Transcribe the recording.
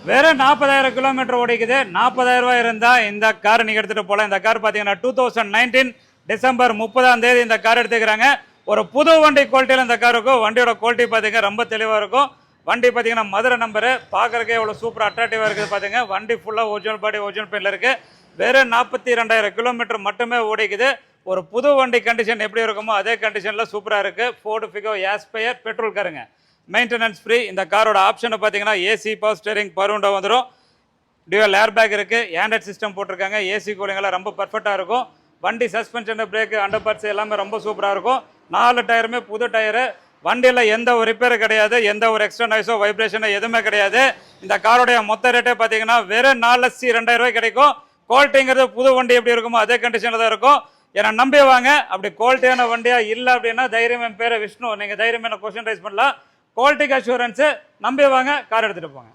வெறும் 40,000 கிலோமீட்டர் ஓடிக்குது. 40,000 ரூபாய் இருந்தால் இந்த கார் நீங்கள் எடுத்துகிட்டு போகலாம். இந்த கார் பார்த்தீங்கன்னா 2019 டிசம்பர் 30 இந்த கார் எடுத்துக்கிறாங்க. ஒரு புது வண்டி குவாலிட்டியில் இந்த கார் இருக்கும். வண்டியோட குவாலிட்டி பார்த்தீங்க ரொம்ப தெளிவாக இருக்கும். வண்டி பார்த்தீங்கன்னா மதுரை நம்பரு, பார்க்குறக்கே எவ்வளோ சூப்பர் அட்ராக்டிவாக இருக்குது பார்த்தீங்க. வண்டி ஃபுல்லாக ஒரிஜினல் பாடி ஒரிஜினல் பெயிண்டில் இருக்குது. வெறும் 42,000 கிலோமீட்டர் மட்டுமே ஓடிக்குது. ஒரு புது வண்டி கண்டிஷன் எப்படி இருக்குமோ அதே கண்டிஷனில் சூப்பராக இருக்குது. ஃபோர்டு ஃபிகோ ஆஸ்பயர் பெட்ரோல் காருங்க, மெயின்டெனன்ஸ் ஃப்ரீ. இந்த காரோட ஆப்ஷனை பார்த்தீங்கன்னா AC, power steering, power window வந்துடும். டியூவல் ஏர் பேக் இருக்குது, ஆண்ட்ராய்ட் சிஸ்டம் போட்டிருக்காங்க. ஏசி கூலிங்கெல்லாம் ரொம்ப பர்ஃபெக்டாக இருக்கும். வண்டி சஸ்பென்ஷன், பிரேக்கு, அண்டர் பார்ட்ஸ் எல்லாமே ரொம்ப சூப்பராக இருக்கும். 4 டயருமே புது டயரு. வண்டியில் எந்த ஒரு ரிப்பேர் கிடையாது, எந்த ஒரு எக்ஸ்ட்ரா நாய்ஸோ வைப்ரேஷனோ எதுவுமே கிடையாது. இந்த காரோடைய மொத்த ரேட்டே பார்த்தீங்கன்னா வெறும் 4,02,000 ரூபாய் கிடைக்கும். குவாலிட்டிங்கிறது புது வண்டி எப்படி இருக்குமோ அதே கண்டிஷனில் தான் இருக்கும். ஏன்னா நம்பி வாங்க. அப்படி குவாலிட்டியான வண்டியாக இல்லை அப்படின்னா தைரியம், என் பேரை விஷ்ணு, நீங்கள் தைரியம் என்ன கொஸ்டின் ரைஸ் பண்ணலாம். குவாலிட்டிக்கு அஷூரன்ஸு, நம்பி வாங்க, கார் எடுத்துகிட்டு போங்க.